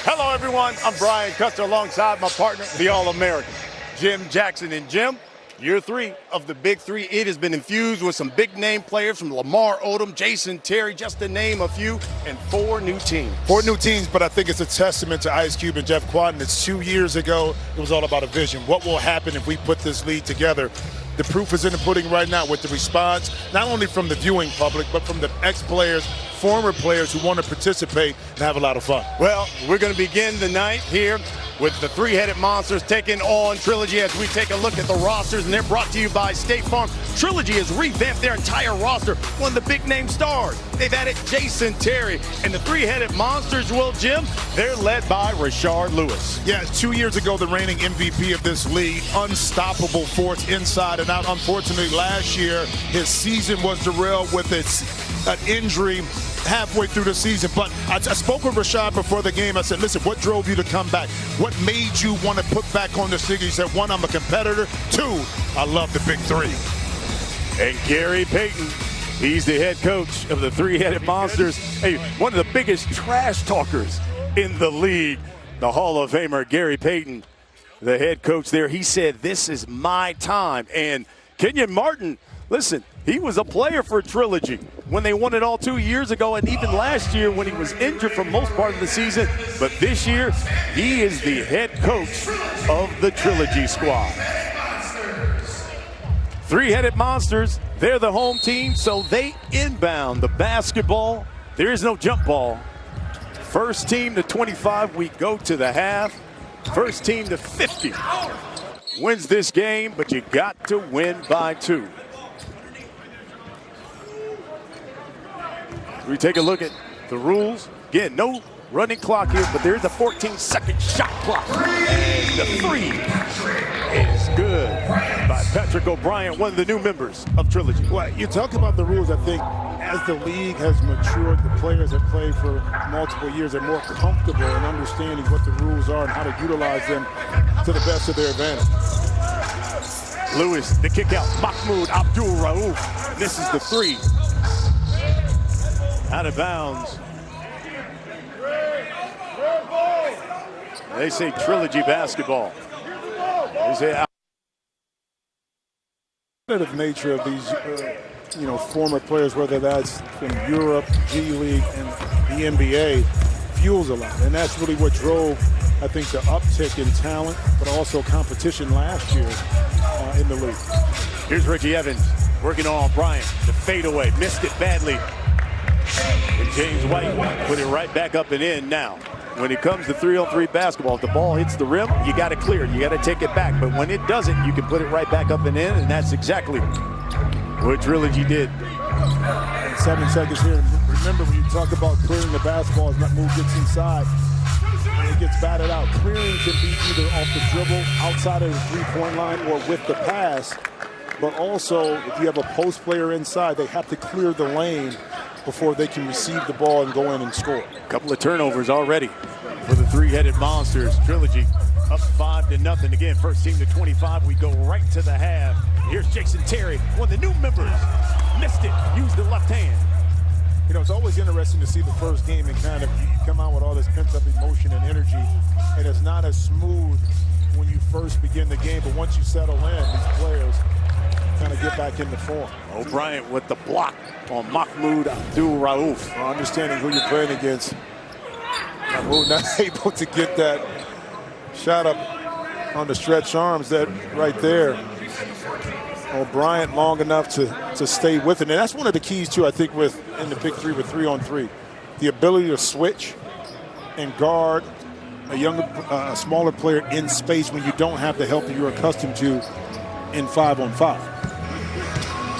Hello, everyone. I'm Brian Custer alongside my partner, the All-American, Jim Jackson. And Jim, year 3 of the Big 3. It has been infused with some big-name players from Lamar Odom, Jason Terry, just to name a few, and 4 new teams. 4 new teams, but I think it's a testament to Ice Cube and Jeff Quadden. It's 2 years ago. It was all about a vision. What will happen if we put this league together? The proof is in the pudding right now with the response, not only from the viewing public, but from the ex-players, former players who want to participate and have a lot of fun. Well, we're going to begin the night here with the three-headed monsters taking on Trilogy as we take a look at the rosters, and they're brought to you by State Farm. Trilogy has revamped their entire roster, one of the big-name stars. They've added Jason Terry, and the three-headed monsters, well, Jim, they're led by Rashard Lewis. Yeah, 2 years ago, the reigning MVP of this league, unstoppable force inside and out. Unfortunately, last year, his season was derailed with an injury halfway through the season. But I spoke with Rashad before the game. I said, listen, what drove you to come back? What made you want to put back on the stick? He said, 1, I'm a competitor. 2, I love the Big 3. And Gary Payton, he's the head coach of the three-headed monsters. Hey, one of the biggest trash talkers in the league, the Hall of Famer Gary Payton, the head coach there. He said, this is my time. And Kenyon Martin, listen, he was a player for Trilogy when they won it all 2 years ago, and even last year when he was injured for most part of the season. But this year, he is the head coach of the Trilogy squad. Three-headed monsters, they're the home team, so they inbound the basketball. There is no jump ball. First team to 25, we go to the half. First team to 50 wins this game, but you got to win by 2. We take a look at the rules. Again, no running clock here, but there's a 14-second shot clock. And the 3 is good by Patrick O'Brien, one of the new members of Trilogy. Well, you talk about the rules. I think as the league has matured, the players have played for multiple years are more comfortable in understanding what the rules are and how to utilize them to the best of their advantage. Lewis, the kick out. Mahmoud Abdul-Rauf misses the 3. Out of bounds. They say Trilogy basketball. They say competitive nature of these, former players, whether that's from Europe, G League, and the NBA, fuels a lot. And that's really what drove, I think, the uptick in talent, but also competition last year in the league. Here's Reggie Evans working on Bryant. The fadeaway, missed it badly. And James White put it right back up and in. Now, when it comes to 3-on-3 basketball, if the ball hits the rim, you got to clear it. You got to take it back. But when it doesn't, you can put it right back up and in, and that's exactly what Trilogy did. And 7 seconds here. Remember, when you talk about clearing the basketball, as Mahmoud gets inside, and it gets batted out. Clearing can be either off the dribble, outside of the three-point line, or with the pass. But also, if you have a post player inside, they have to clear the lane before they can receive the ball and go in and score. A couple of turnovers already for the three-headed monsters. Trilogy up 5-0. Again, first team to 25. We go right to the half. Here's Jason Terry, one of the new members. Missed it, used the left hand. You know, it's always interesting to see the first game and kind of come out with all this pent-up emotion and energy. And it's not as smooth when you first begin the game, but once you settle in, these players kind of get back into form. O'Brien with the block on Mahmoud Abdul-Rauf. Understanding who you're playing against. Mahmoud not able to get that shot up on the stretch arms, that right there. O'Brien long enough to stay with it. And that's one of the keys, too, I think, in the Big 3 with 3-on-3. The ability to switch and guard a smaller player in space when you don't have the help that you're accustomed to in 5-on-5.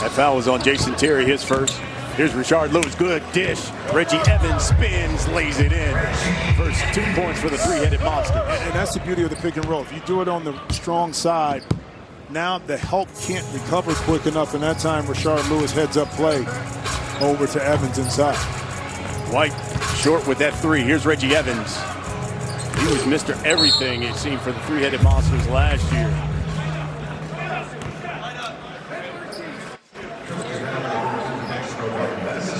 That foul was on Jason Terry, his first. Here's Rashard Lewis, good dish. Reggie Evans spins, lays it in. First 2 points for the three-headed monster. And that's the beauty of the pick and roll. If you do it on the strong side, now the help can't recover quick enough, and that time Rashard Lewis heads up play over to Evans inside. White short with that 3. Here's Reggie Evans. He was Mr. Everything, it seemed, for the three-headed monsters last year.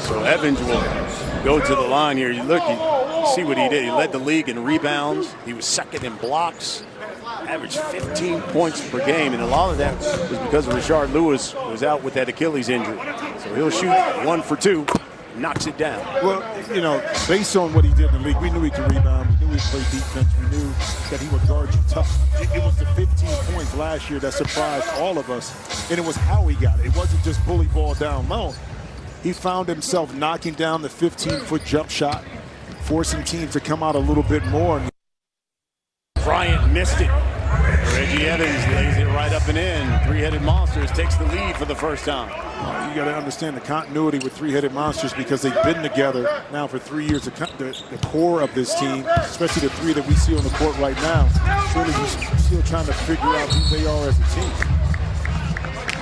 So Evans will go to the line here. You look, see what he did. He led the league in rebounds. He was second in blocks. Averaged 15 points per game, and a lot of that was because Rashard Lewis was out with that Achilles injury. So he'll shoot 1 for 2, knocks it down. Well, you know, based on what he did in the league, we knew he could rebound. We knew he could play defense. We knew that he would guard you tough. It was the 15 points last year that surprised all of us, and it was how he got it. It wasn't just bully ball down low. He found himself knocking down the 15-foot jump shot, forcing teams to come out a little bit more. Bryant missed it. Reggie Evans lays it right up and in. Three-Headed Monsters takes the lead for the first time. You got to understand the continuity with Three-Headed Monsters because they've been together now for 3 years. The core of this team, especially the three that we see on the court right now, Trilogy's still trying to figure out who they are as a team.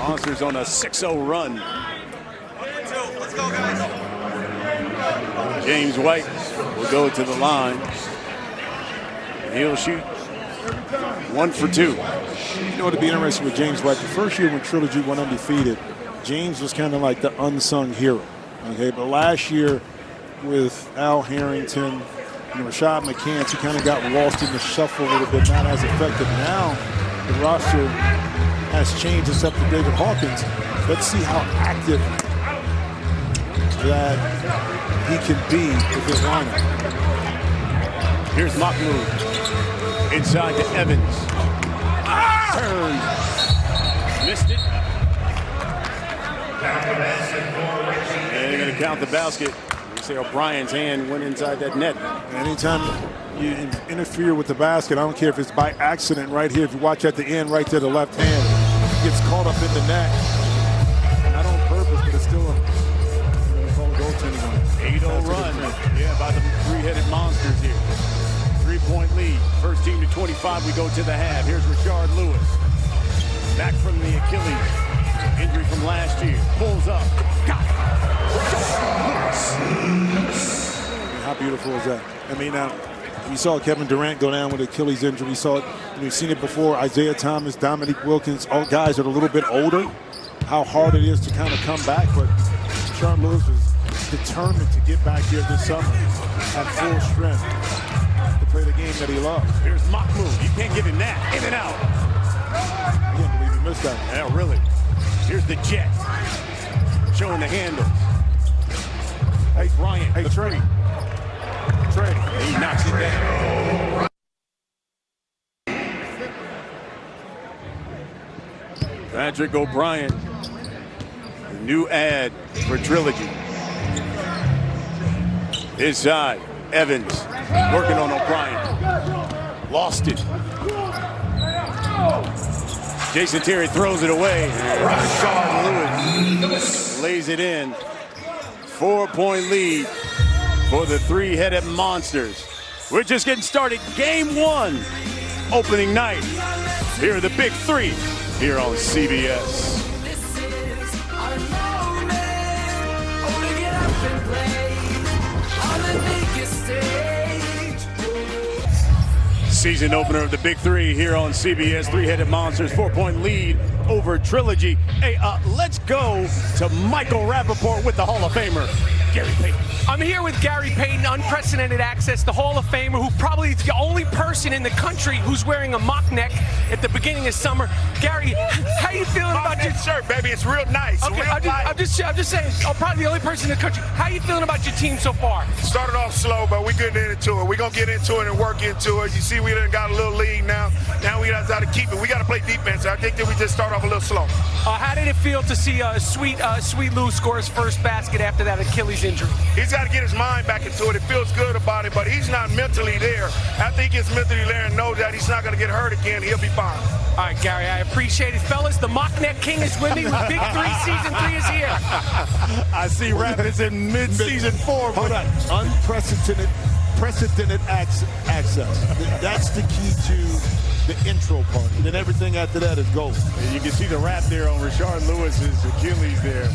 Monsters on a 6-0 run. Let's go, guys. James White will go to the line. And he'll shoot 1 for 2. You know what would be interesting with James White? The first year when Trilogy went undefeated, James was kind of like the unsung hero. Okay, but last year with Al Harrington and Rashad McCants, he kind of got lost in the shuffle a little bit, not as effective. Now the roster has changed except for David Hawkins. Let's see how active that he can be with his lineup. Here's Mahmoud. Inside to Evans. Turns. Missed it. And they're going to count the basket. You see O'Brien's hand went inside that net. Anytime you interfere with the basket, I don't care if it's by accident right here. If you watch at the end right there, the left hand gets caught up in the net. Not on purpose, but it's still a goaltending. 8-0 run. Yeah, by the Three-Headed Monsters here. 3-point lead. First team to 25. We go to the half. Here's Rashard Lewis. Back from the Achilles. Injury from last year. Pulls up. Got it. How beautiful is that? I mean, we saw Kevin Durant go down with Achilles injury. We saw it. We've seen it before. Isaiah Thomas, Dominique Wilkins, all guys that are a little bit older. How hard it is to kind of come back. But Rashard Lewis was determined to get back here this summer at full strength to play the game that he loves. Here's Mahmoud. You can't give him that. In and out. I can't believe he missed that. Yeah, really. Here's the Jet. Showing the handle. Hey, Bryant. Hey, Tre. He knocks it down. Patrick O'Brien. The new ad for Trilogy. His side. Evans. Working on O'Brien. Lost it. Jason Terry throws it away. Rashard Lewis lays it in. 4-point lead for the Three-Headed Monsters. We're just getting started. Game 1, opening night. Here are the Big 3 here on CBS. Season opener of the Big 3 here on CBS. Three-Headed Monsters, 4-point lead over Trilogy. Hey, let's go to Michael Rappaport with the Hall of Famer, Gary Payton. I'm here with Gary Payton, unprecedented access, the Hall of Famer, who probably is the only person in the country who's wearing a mock neck at the beginning of summer. Gary, how you feeling about your shirt, baby? It's real nice. Okay, I'm just saying, probably the only person in the country. How you feeling about your team so far? Started off slow, but we're getting into it. We're gonna get into it and work into it. You see, we done got a little lead now. Now we got to keep it. We got to play defense. I think that we just start off a little slow. How did it feel to see Sweet Lou score his first basket after that Achilles injury? He's got to get his mind back into it. It feels good about it, but he's not mentally there. After he gets mentally there and knows that he's not going to get hurt again, he'll be fine. All right, Gary, I appreciate it. Fellas, the Mock Neck King is with me. Big 3 season 3 is here. I see Rapids in mid-season 4. Hold on. Unprecedented access. That's the key to the intro part. And then everything after that is gold. And you can see the wrap there on Rashard Lewis's Achilles there.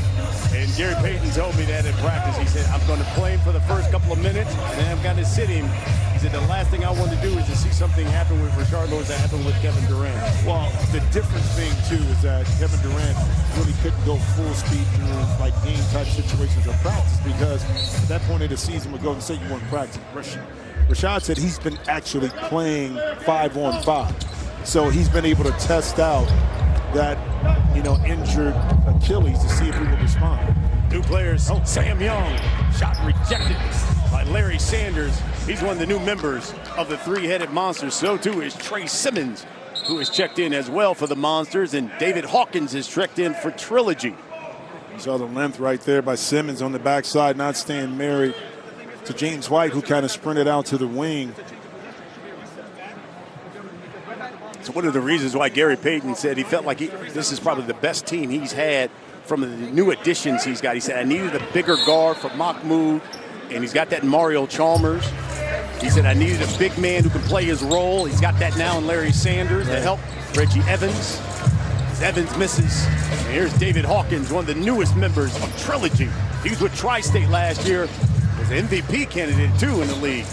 And Gary Payton told me that in practice. He said, I'm going to play him for the first couple of minutes, and then I'm going to sit him. He said, the last thing I want to do is to see something happen with Rashard Lewis that happened with Kevin Durant. Well, the difference being, too, is that Kevin Durant really couldn't go full speed through like game-type situations of practice because at that point of the season with Golden State, you weren't practicing. Rashard said he's been actually playing 5-on-5. So he's been able to test out that, injured Achilles to see if he will respond. New players, Sam Young, shot rejected by Larry Sanders. He's one of the new members of the three-headed Monsters. So too is Tre Simmons, who has checked in as well for the Monsters, and David Hawkins has checked in for Trilogy. You saw the length right there by Simmons on the backside, not staying married to James White, who kind of sprinted out to the wing. It's one of the reasons why Gary Payton said he felt like this is probably the best team he's had from the new additions he's got. He said, I needed a bigger guard for Mahmoud, and he's got that in Mario Chalmers. He said, I needed a big man who can play his role. He's got that now in Larry Sanders to help Reggie Evans. Evans misses. And here's David Hawkins, one of the newest members of Trilogy. He was with Tri-State last year. Was an MVP candidate, too, in the league.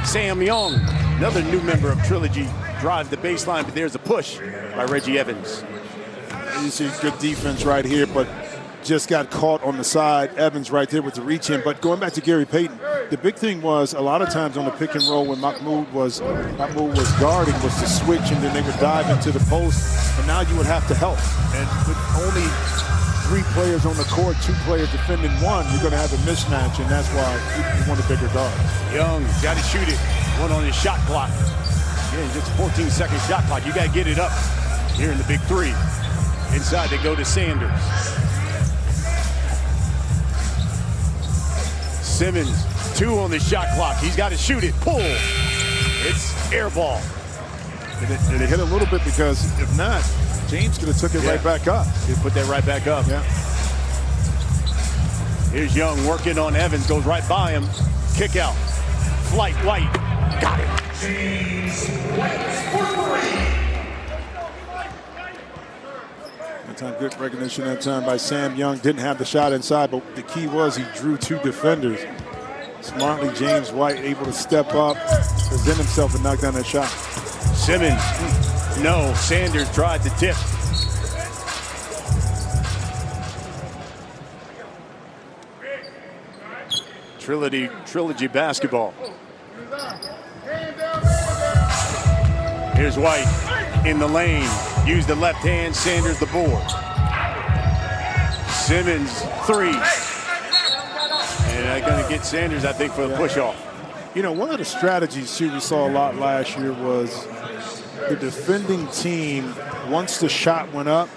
Sam Young, another new member of Trilogy, drives the baseline, but there's a push by Reggie Evans. You see good defense right here, but just got caught on the side. Evans right there with the reach in. But going back to Gary Payton, the big thing was a lot of times on the pick and roll when Mahmoud was guarding was to switch, and then they would dive into the post, and now you would have to help. And with only 3 players on the court, 2 players defending 1, you're going to have a mismatch, and that's why you want a bigger guard. Young got to shoot it. One on his shot clock. Yeah, just a 14-second shot clock. You got to get it up here in the Big 3. Inside they go to Sanders. Simmons, 2 on the shot clock. He's got to shoot it. Pull. It's air ball. Did it hit a little bit? Because if not, James could have took it right back up. He'd put that right back up. Yeah. Here's Young working on Evans. Goes right by him. Kick out. Flight White. Got it. That time, good recognition that time by Sam Young. Didn't have the shot inside, but the key was he drew 2 defenders. Smartly, James White able to step up, present himself, and knock down that shot. Simmons, no. Sanders tried to tip. Trilogy basketball. Here's White in the lane. Use the left hand, Sanders the board. Simmons, 3. And they're going to get Sanders, I think, for the push-off. One of the strategies, too, we saw a lot last year was the defending team, once the shot went up,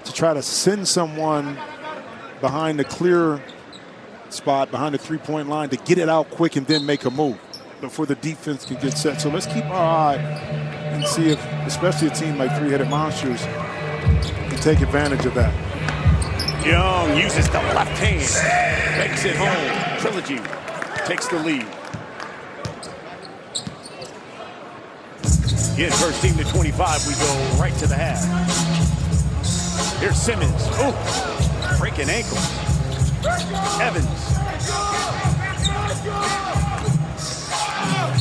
to try to send someone behind the clear spot, behind the three-point line, to get it out quick and then make a move before the defense can get set. So let's keep our eye and see if, especially a team like Three-Headed Monsters, can take advantage of that. Young uses the left hand, makes it home. Trilogy takes the lead. Again, first team to 25, we go right to the half. Here's Simmons. Oh, breaking ankle. Evans.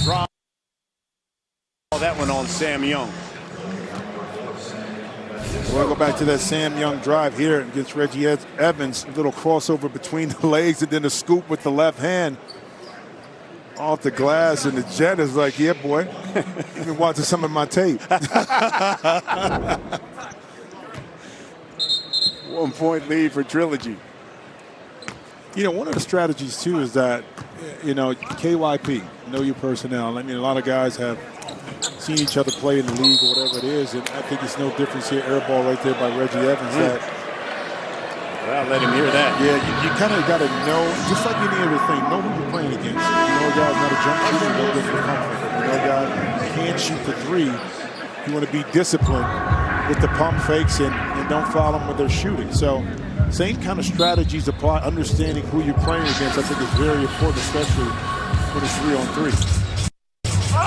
Draw that one on Sam Young. We'll go back to that Sam Young drive here against Reggie Evans. A little crossover between the legs and then a scoop with the left hand off the glass. And the Jet is like, yeah, boy, you've been watching some of my tape. 1 point lead for Trilogy. One of the strategies, too, is that, KYP, know your personnel. I mean, a lot of guys have seen each other play in the league or whatever it is, and I think it's no difference here. Air ball right there by Reggie Evans. Well, let him hear that. Yeah, you kind of got to know, just like any other thing, know who you're playing against. You know a guy's not a jump shooter, you don't go for the comfort. You know a guy can't shoot the 3. You want to be disciplined with the pump fakes and don't foul them when they're shooting. So same kind of strategies apply. Understanding who you're playing against, I think, is very important, especially when it's 3-on-3.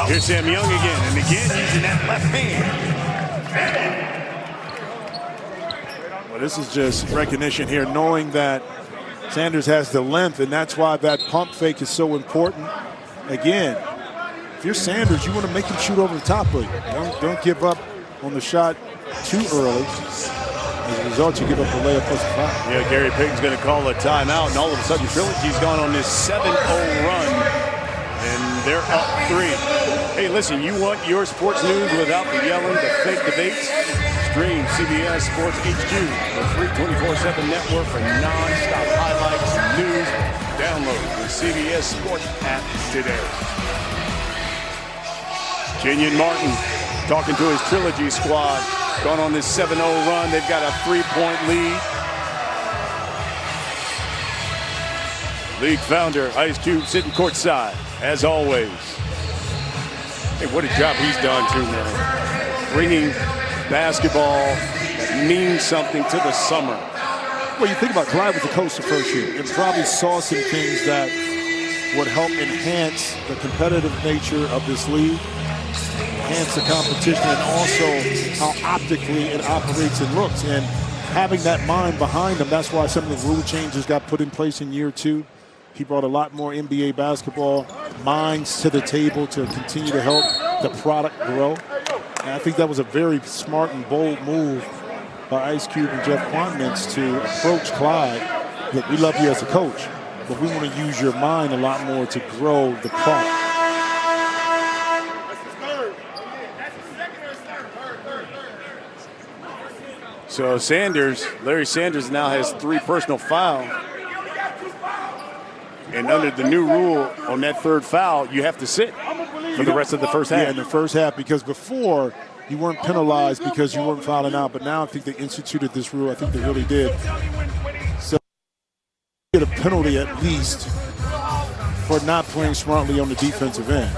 Here's Sam Young again, and again using that left hand. Well, this is just recognition here, knowing that Sanders has the length, and that's why that pump fake is so important. Again, if you're Sanders, you want to make him shoot over the top of you. Don't give up on the shot too early. As a result, you give up a layup plus a foul. Yeah, Gary Payton's going to call a timeout, and all of a sudden Trilogy's gone on this 7-0 run. And they're up 3. Hey, listen, you want your sports news without the yelling, the fake debates? Stream CBS Sports HQ, the free 24/7 network for non-stop highlights, news. Download the CBS Sports app today. Kenyon Martin talking to his Trilogy squad. Going on this 7-0 run. They've got a 3-point lead. League founder Ice Cube sitting courtside, as always. Hey, what a job he's done too, man. Bringing basketball that means something to the summer. Well, you think about Clyde was the coach the first year and probably saw some things that would help enhance the competitive nature of this league, enhance the competition, and also how optically it operates and looks. And having that mind behind them, that's why some of the rule changes got put in place in year 2. He brought a lot more NBA basketball minds to the table to continue to help the product grow. And I think that was a very smart and bold move by Ice Cube and Jeff Quantments to approach Clyde. Look, we love you as a coach, but we want to use your mind a lot more to grow the product. So Larry Sanders now has 3 personal fouls. And under the new rule, on that 3rd foul, you have to sit for the rest of the first half. Yeah, in the first half, because before you weren't penalized because you weren't fouling out. But now I think they instituted this rule. I think they really did. So get a penalty at least for not playing smartly on the defensive end.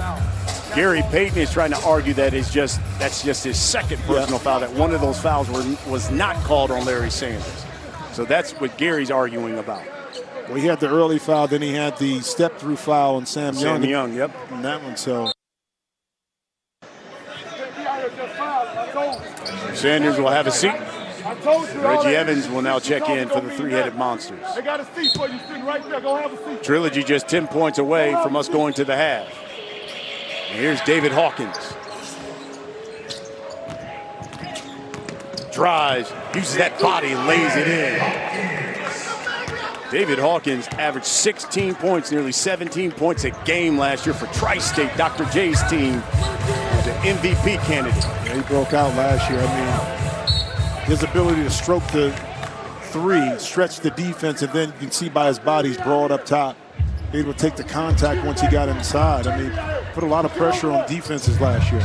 Gary Payton is trying to argue that that's just his 2nd personal foul, that one of those fouls was not called on Larry Sanders. So that's what Gary's arguing about. Well, he had the early foul, then he had the step-through foul on Sam Young. Sam Young, yep. On that one, so. Sanders will have a seat. Reggie Evans will now check in for the 3-headed monsters. They got a seat for you sitting right there. Go have a seat. Trilogy just 10 points away from us going to the half. And here's David Hawkins. Drives, uses that body, lays it in. David Hawkins averaged 16 points, nearly 17 points a game last year for Tri-State, Dr. J's team. He was an MVP candidate. Yeah, he broke out last year. I mean, his ability to stroke the 3, stretch the defense, and then you can see by his body, he's broad up top. Able to take the contact once he got inside. I mean, put a lot of pressure on defenses last year.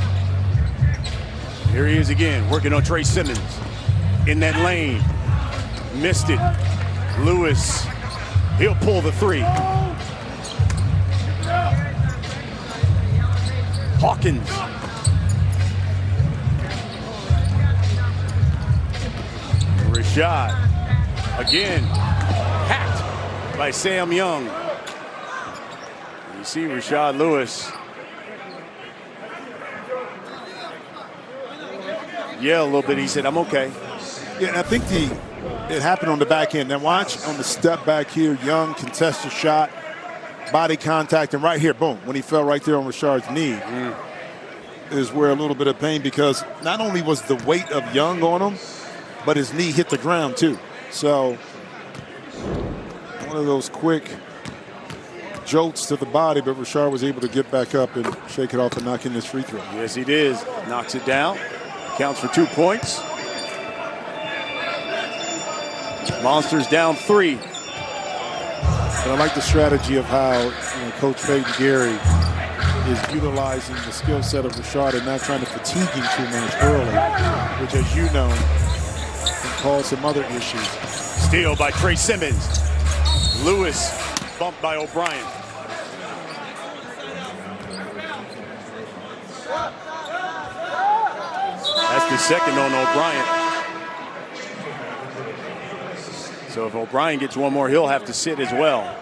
Here he is again, working on Tre Simmons. In that lane, missed it. Lewis, he'll pull the 3. Hawkins. Rashad, again, hacked by Sam Young. You see Rashard Lewis yell a little bit. He said, "I'm okay." Yeah, and I think it happened on the back end. Now watch on the step back here, Young contested shot, body contact, and right here, boom, when he fell right there on Rashard's knee, is where a little bit of pain, because not only was the weight of Young on him, but his knee hit the ground too. So one of those quick jolts to the body, but Rashard was able to get back up and shake it off and knock in this free throw. Yes, he did. Knocks it down. Counts for 2 points. Monsters down 3. But I like the strategy of how Coach Peyton Gary is utilizing the skill set of Rashard and not trying to fatigue him too much early, which, as you know, can cause some other issues. Steal by Tre Simmons. Lewis bumped by O'Brien. That's the second on O'Brien. So if O'Brien gets one more, he'll have to sit as well.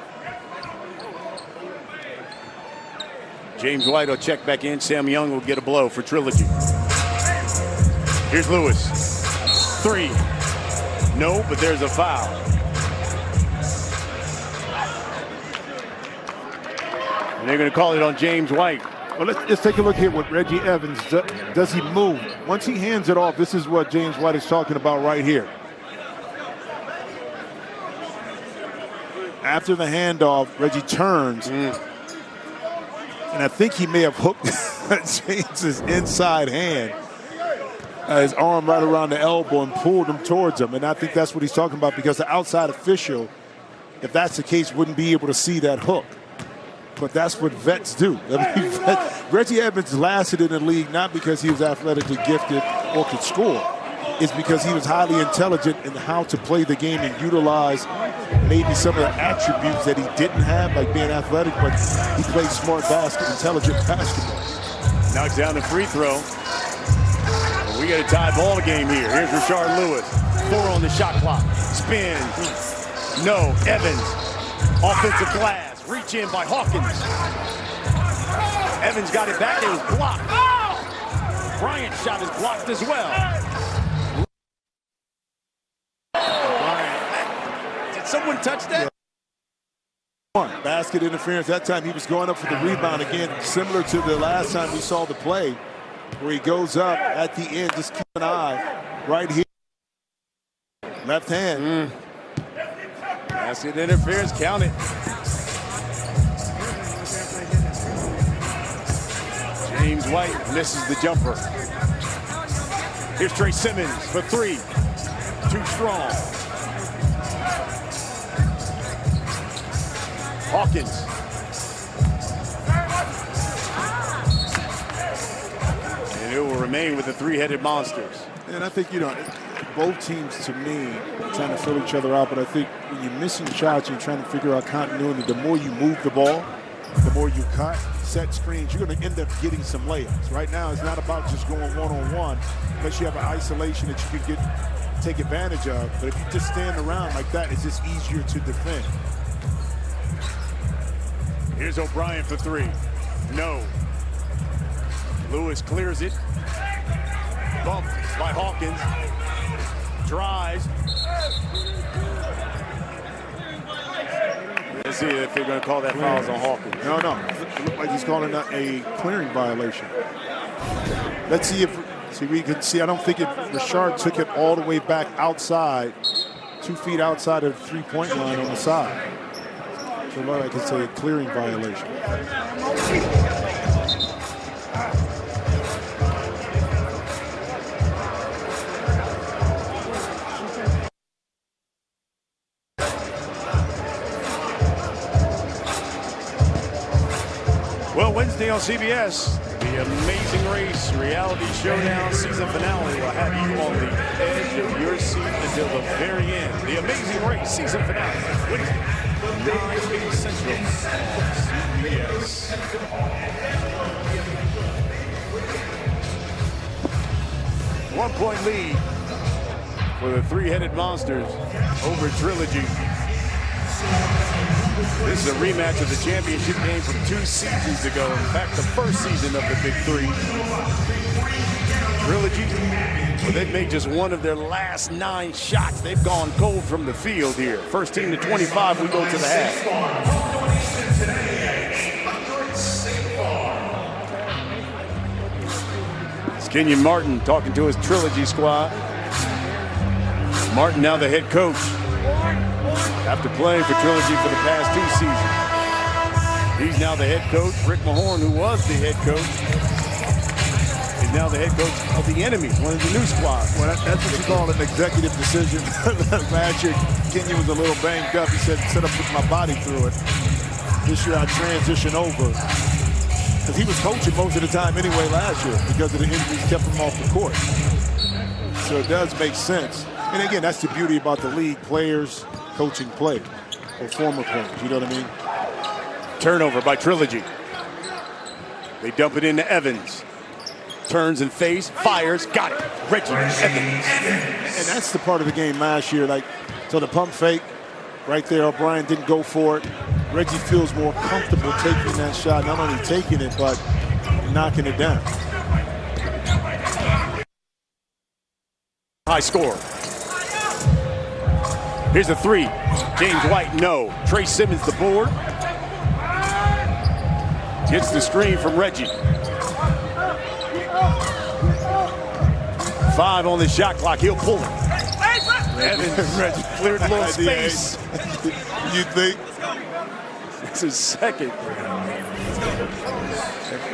James White will check back in. Sam Young will get a blow for Trilogy. Here's Lewis. 3. No, but there's a foul. And they're going to call it on James White. Well, let's take a look here what Reggie Evans does. He move? Once he hands it off, this is what James White is talking about right here. After the handoff, Reggie turns, And I think he may have hooked James's inside hand, his arm right around the elbow, and pulled him towards him. And I think that's what he's talking about, because the outside official, if that's the case, wouldn't be able to see that hook. But that's what vets do. I mean, Reggie Evans lasted in the league not because he was athletically gifted or could score. It's because he was highly intelligent in how to play the game and utilize maybe some of the attributes that he didn't have, like being athletic, but he played smart intelligent basketball. Knocks down the free throw. We got a tie ball game here. Here's Rashard Lewis. 4 on the shot clock. Spin. No. Evans. Offensive glass. Reach in by Hawkins. Evans got it back. It was blocked. Bryant's shot is blocked as well. Bryant. Did someone touch that? Basket interference. That time he was going up for the rebound again, similar to the last time we saw the play, where he goes up at the end. Just keep an eye right here. Left hand. Basket interference. Count it. James White misses the jumper. Here's Tre Simmons for 3. Too strong. Hawkins. And it will remain with the three-headed monsters. And I think, you know, both teams, to me, are trying to fill each other out. But I think when you're missing shots, you're trying to figure out continuity. The more you move the ball, the more you cut, set screens, you're going to end up getting some layups. Right now, it's not about just going one-on-one, unless you have an isolation that you could take advantage of. But if you just stand around like that, it's just easier to defend. Here's O'Brien for 3. No. Lewis clears it. Bumped by Hawkins. Drives. Let's see if they're going to call that fouls on Hawkins. No. It looked like he's calling that a clearing violation. Let's see if we can see. I don't think Rashard took it all the way back outside, 2 feet outside of the three-point line on the side. So I can say a clearing violation. Well, Wednesday on CBS, the Amazing Race Reality Showdown season finale will have you on the edge of your seat until the very end. The Amazing Race season finale, Wednesday, 9 Central on CBS. One-point lead for the three-headed monsters over Trilogy. This is a rematch of the championship game from 2 seasons ago. In fact, the first season of the Big 3. Trilogy, well, they've made just one of their last 9 shots. They've gone cold from the field here. First team to 25, we go to the half. It's Kenyon Martin talking to his Trilogy squad. Martin now the head coach. After playing for Trilogy for the past 2 seasons. He's now the head coach. Rick Mahorn, who was the head coach, is now the head coach of the Enemies, one of the new squads. Well, that's what you call an executive decision. Last year, Kenyon was a little banged up. He said, instead of putting my body through it, this year I transition over. Because he was coaching most of the time anyway last year because of the injuries kept him off the court. So it does make sense. And again, that's the beauty about the league. Players coaching players, or former players, you know what I mean? Turnover by Trilogy. They dump it into Evans. Turns and face, fires, got it. Reggie Evans. And that's the part of the game last year. Like, so the pump fake right there, O'Brien didn't go for it. Reggie feels more comfortable taking that shot, not only taking it, but knocking it down. High score. Here's a 3. James White, no. Tre Simmons, the board. Gets the screen from Reggie. 5 on the shot clock. He'll pull it. Evans, Reggie cleared a little space. You think? It's his second.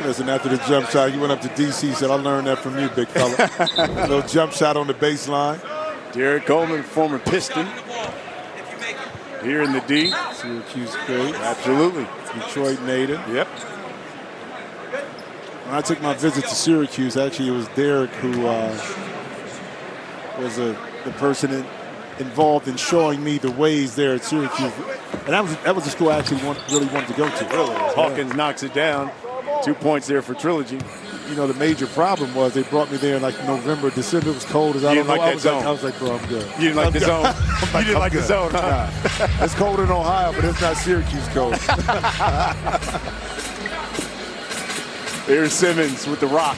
Listen, after the jump shot, you went up to DC, said, I learned that from you, big fella. A little jump shot on the baseline. Derek Coleman, former Piston, here in the D. Syracuse great. Absolutely. Detroit native. Yep. When I took my visit to Syracuse, actually it was Derek who was the person involved in showing me the ways there at Syracuse. And that was the school I actually really wanted to go to. Hawkins knocks it down. 2 points there for Trilogy. You know, the major problem was they brought me there in like November, December. It was cold as I don't know. I was like, bro, I'm good. You didn't like the zone? You didn't like the zone, huh? Nah. It's cold in Ohio, but it's not Syracuse cold. Here's Simmons with the rock.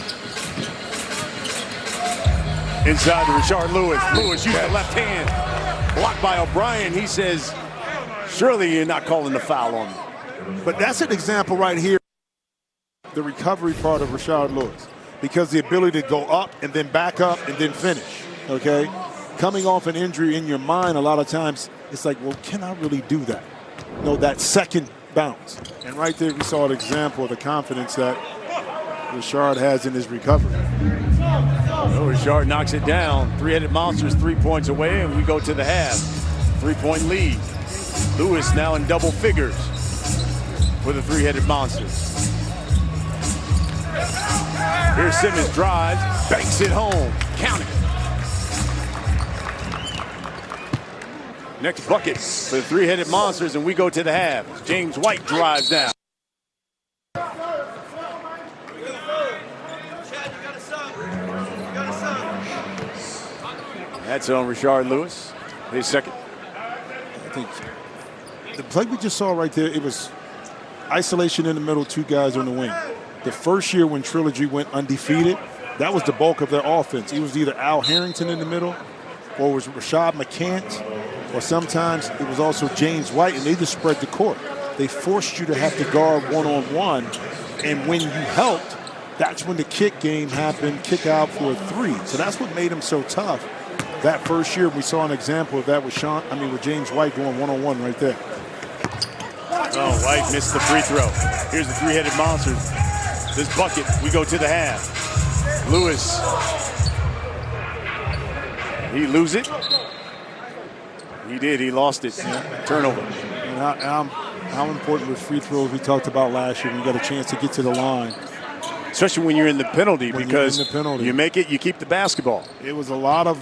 Inside to Rashard Lewis. Lewis used the left hand. Blocked by O'Brien. He says, surely you're not calling the foul on me. But that's an example right here. The recovery part of Rashard Lewis, because the ability to go up and then back up and then finish, okay? Coming off an injury in your mind, a lot of times it's like, well, can I really do that? No, that second bounce. And right there we saw an example of the confidence that Rashard has in his recovery. Oh, Rashard knocks it down. Three-Headed Monsters 3 points away, and we go to the half. 3-point lead. Lewis now in double figures for the Three-Headed Monsters. Here's Simmons drives, banks it home, count it. Next bucket for the Three-Headed Monsters, and we go to the half. James White drives down. That's on Rashard Lewis, his second. I think the play we just saw right there, it was isolation in the middle, two guys on the wing. The first year when Trilogy went undefeated, that was the bulk of their offense. It was either Al Harrington in the middle, or it was Rashad McCants, or sometimes it was also James White, and they just spread the court. They forced you to have to guard one-on-one, and when you helped, that's when the kick game happened, kick out for a three. So that's what made them so tough. That first year, we saw an example of that with James White going one-on-one right there. Oh, White missed the free throw. Here's the Three-Headed Monsters. This bucket, we go to the half. Lewis. He lose it? He did, he lost it. Yeah. Turnover. And how important were free throws we talked about last year when you got a chance to get to the line. Especially when you're in the penalty, because you make it, you keep the basketball. It was a lot of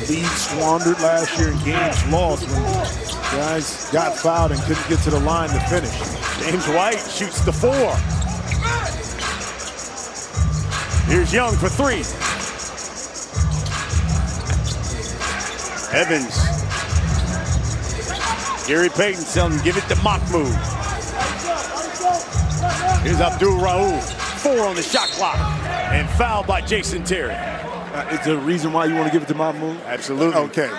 leads squandered last year and games lost when guys got fouled and couldn't get to the line to finish. James White shoots the 4. Here's Young for 3. Evans. Gary Payton telling him, give it to Mahmoud. Here's Abdul-Rauf. 4 on the shot clock. And fouled by Jason Terry. Is there a reason why you want to give it to Mahmoud? Absolutely. Okay.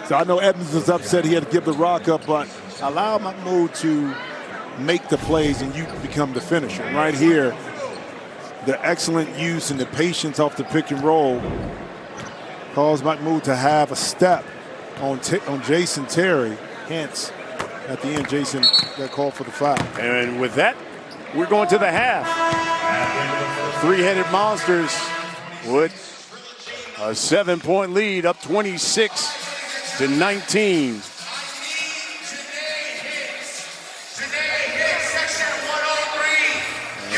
So I know Evans is upset he had to give the rock up, but allow Mahmoud to make the plays and you become the finisher. Right here, the excellent use and the patience off the pick and roll caused Mahmoud to have a step on Jason Terry. Hence, at the end, Jason got called for the foul. And with that, we're going to the half. Three-Headed Monsters with a 7-point lead, up 26-19.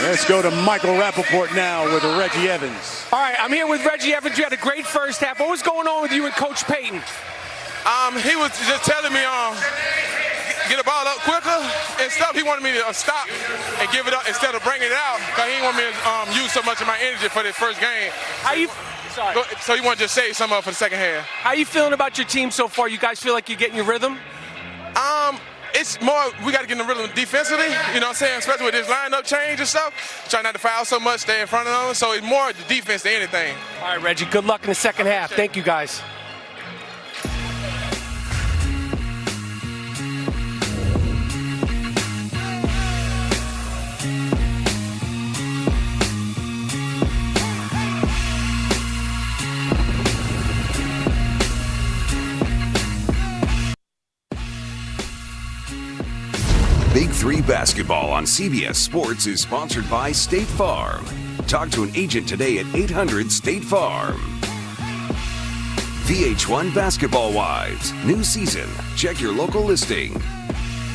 Let's go to Michael Rappaport now with Reggie Evans. All right, I'm here with Reggie Evans. You had a great first half. What was going on with you and Coach Payton? He was just telling me get the ball up quicker and stuff. He wanted me to stop and give it up instead of bringing it out, because he didn't want me to use so much of my energy for this first game. So he wanted to just save some up for the second half. How you feeling about your team so far? You guys feel like you're getting your rhythm? It's more, we got to get in the rhythm defensively, you know what I'm saying, especially with this lineup change and stuff. Try not to foul so much, stay in front of them. So it's more the defense than anything. All right, Reggie, good luck in the second half. Thank you, guys. BIG3 BIG3 Basketball on CBS Sports is sponsored by State Farm. Talk to an agent today at 800-STATE-FARM. VH1 Basketball Wives. New season. Check your local listing.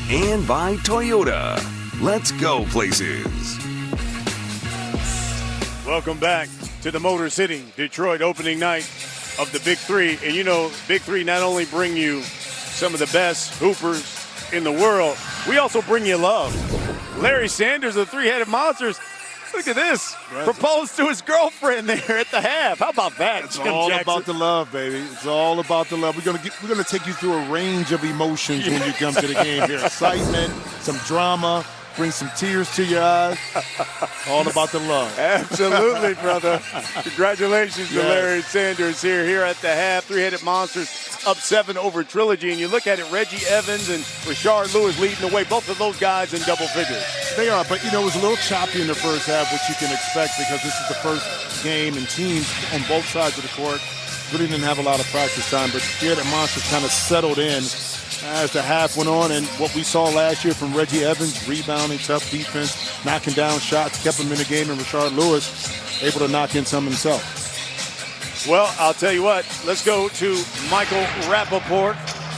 And by Toyota. Let's go places. Welcome back to the Motor City, Detroit opening night of the Big Three. And you know, Big Three not only bring you some of the best hoopers in the world, we also bring you love. Larry Sanders of the Three-Headed Monsters, look at this, proposed to his girlfriend there at the half. How about that, It's Jim all Jackson? about the love, baby. It's all about the love. We're gonna take you through a range of emotions when you come to the game here. Excitement, some drama, bring some tears to your eyes. All about the love. Absolutely, brother. Congratulations to Larry Sanders here at the half. Three-Headed Monsters up 7 over Trilogy. And you look at it, Reggie Evans and Rashard Lewis leading the way. Both of those guys in double figures. They are, but you know, it was a little choppy in the first half, which you can expect because this is the first game and teams on both sides of the court really didn't have a lot of practice time. But Three-Headed Monsters kind of settled in as the half went on, and what we saw last year from Reggie Evans, rebounding, tough defense, knocking down shots, kept him in the game, and Rashard Lewis able to knock in some himself. Well, I'll tell you what, let's go to Michael Rappaport,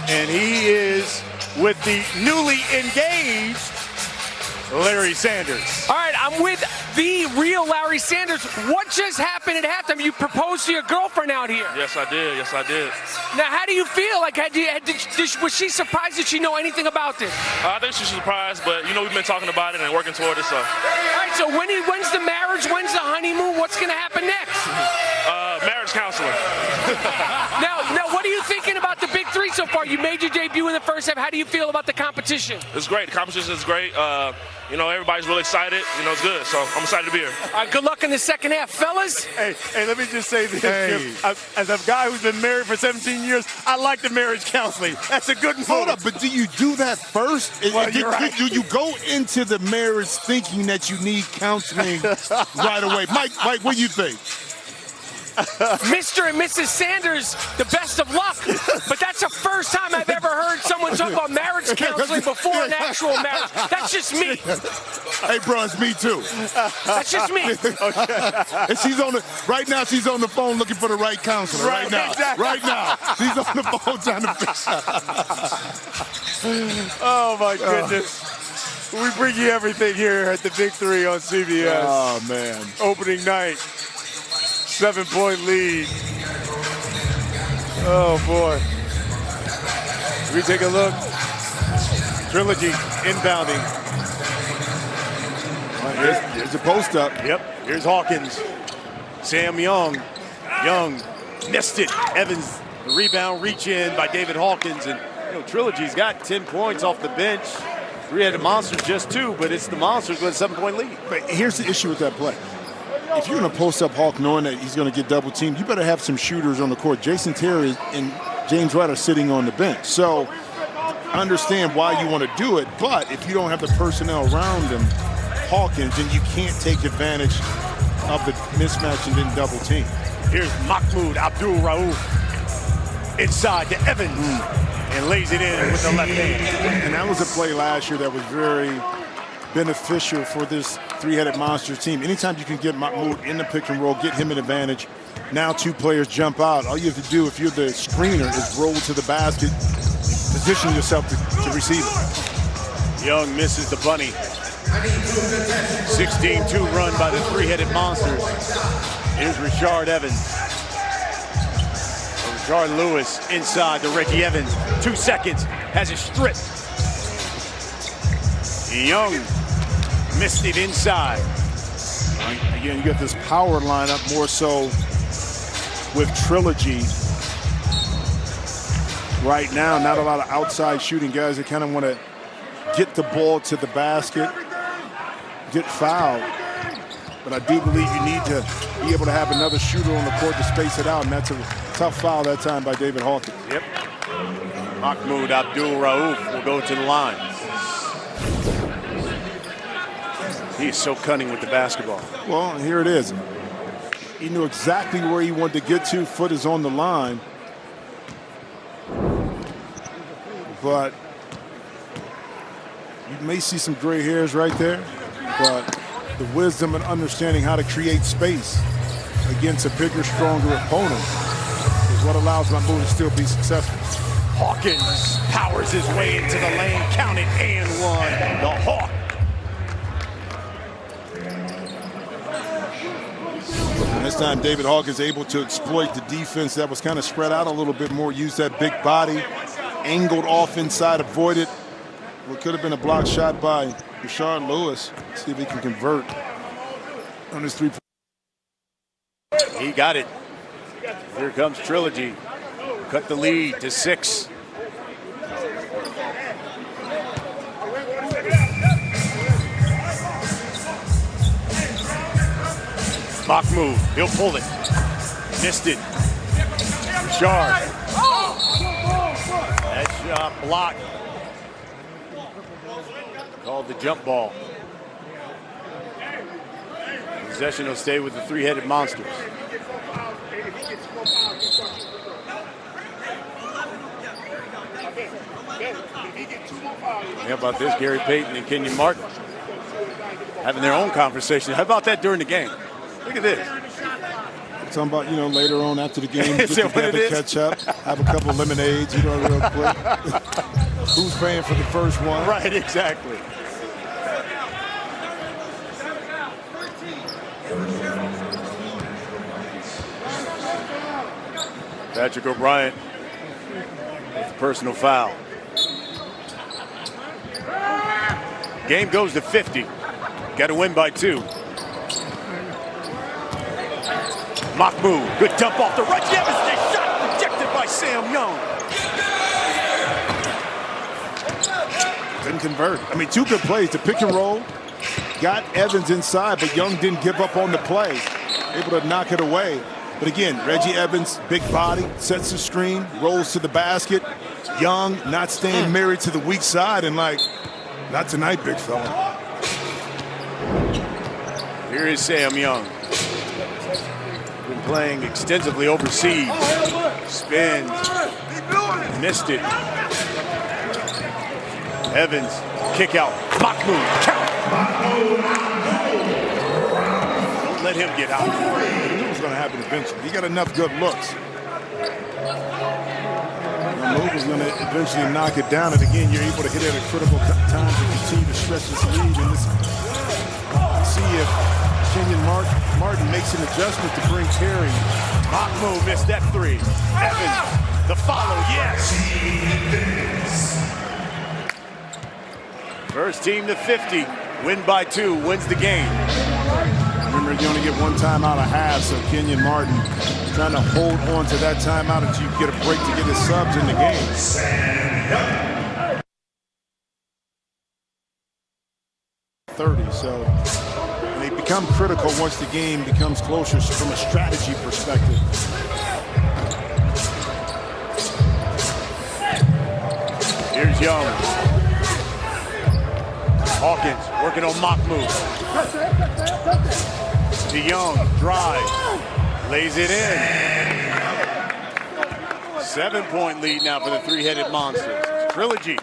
and he is with the newly engaged Larry Sanders. All right, I'm with the real Larry Sanders. What just happened at halftime? You proposed to your girlfriend out here. Yes, I did. Yes, I did. Now, how do you feel? Like, was she surprised? Did she know anything about this? I think she's surprised, but, you know, we've been talking about it and working toward it, so. All right, so when's the marriage? When's the honeymoon? What's going to happen next? Marriage counselor. Now, what are you thinking about the Big Three so far? You made your debut in the first half. How do you feel about the competition? It's great. The competition is great. You know, everybody's really excited. You know, it's good, so I'm excited to be here. All right, good luck in the second half, fellas. Hey, let me just say this, Jim. As a guy who's been married for 17 years, I like the marriage counseling. That's a good move. Hold up, but do you do that first? Well, you're right. Do you go into the marriage thinking that you need counseling right away? Mike, what do you think? Mr. and Mrs. Sanders, the best of luck. But that's the first time I've ever heard someone talk about marriage counseling before an actual marriage. That's just me. Hey, bro, it's me too. That's just me. And she's right now. She's on the phone looking for the right counselor. Right now. Exactly. Right now. She's on the phone trying to. Oh my goodness. We bring you everything here at the Big Three on CBS. Oh man. Opening night. 7-point lead. Oh boy. We take a look. Trilogy inbounding. Here's the post up. Yep. Here's Hawkins. Sam Young. Young missed it. Evans, the rebound, reach in by David Hawkins. And you know, Trilogy's got 10 points off the bench. Three-Headed Monsters just 2, but it's the Monsters with a 7-point lead. But here's the issue with that play. If you're going to post up Hawk knowing that he's going to get double teamed, you better have some shooters on the court. Jason Terry and James Wright are sitting on the bench. So I understand why you want to do it, but if you don't have the personnel around him, Hawkins, then you can't take advantage of the mismatch and then double team. Here's Mahmoud Abdul-Rauf inside to Evans and lays it in with the left hand. And that was a play last year that was very beneficial for this Three-Headed Monsters team. Anytime you can get Mahmoud in the pick and roll, get him an advantage. Now 2 players jump out. All you have to do if you're the screener is roll to the basket, position yourself to receive it. Young misses the bunny. 16-2 run by the Three-Headed Monsters. Here's Rashard Evans. Rashard Lewis inside to Reggie Evans. 2 seconds, has it stripped. Young missed it inside. Again, you get this power lineup more so with Trilogy. Right now, not a lot of outside shooting guys that kind of want to get the ball to the basket, get fouled. But I do believe you need to be able to have another shooter on the court to space it out, and that's a tough foul that time by David Hawkins. Yep. Mahmoud Abdul-Rauf will go to the line. He is so cunning with the basketball. Well, here it is. He knew exactly where he wanted to get to. Foot is on the line. But You may see some gray hairs right there, but the wisdom and understanding how to create space against a bigger, stronger opponent is what allows Mahmoud to still be successful. Hawkins powers his way into the lane, count it, and one. The Hawk. And this time, David Hawkins able to exploit the defense that was kind of spread out a little bit more, use that big body, angled off inside, avoided what could have been a block shot by Rashard Lewis. See if he can convert on his three. He got it. Here comes Trilogy. Cut the lead to 6. Mock move. He'll pull it. Missed it. Rashard. That shot blocked. Called the jump ball. Possession will stay with the three-headed monsters. How about this? Gary Payton and Kenyon Martin having their own conversation. How about that during the game? Look at this. Talking about, you know, later on after the game, get together, catch up, have a couple of lemonades, you know, real quick. Who's paying for the first one? Right, exactly. Patrick O'Brien with a personal foul. Game goes to 50. Got to win by 2. Mock move. Good dump off the Reggie Evans. That shot rejected by Sam Young. Couldn't convert. I mean, 2 good plays. The pick and roll got Evans inside, but Young didn't give up on the play. Able to knock it away. But again, Reggie Evans, big body, sets the screen, rolls to the basket. Young not staying married to the weak side and like, not tonight, big fella. Here is Sam Young. Been playing extensively overseas. Spins. Missed it. Evans, kick out. Mock move. Count. Don't let him get out. He knew it was going to happen eventually. He got enough good looks. Mahmoud was going to eventually knock it down, and again, you're able to hit at a critical time to continue to stretch this lead. And see if Kenyon Martin makes an adjustment to bring Terry. Mock move, missed that 3. Evans, the follow, yes. First team to 50, win by 2, wins the game. Remember, you only get 1 timeout a half, so Kenyon Martin trying to hold on to that timeout until you get a break to get his subs in the game. So they become critical once the game becomes closer from a strategy perspective. Here's Young. Hawkins working on mock move. To Young, drive, lays it in. 7-point lead now for the three-headed monsters. Trilogy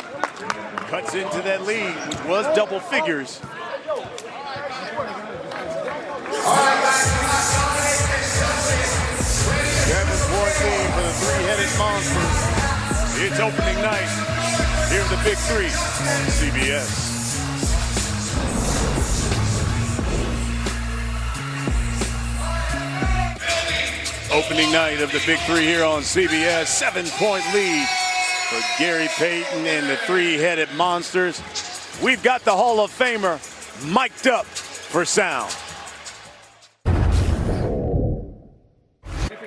cuts into that lead, which was double figures. 7-point lead for the three-headed monsters. It's opening night here at the Big 3 on CBS. Opening night of the Big 3 here on CBS. 7-point lead for Gary Payton and the three-headed monsters. We've got the Hall of Famer mic'd up for sound.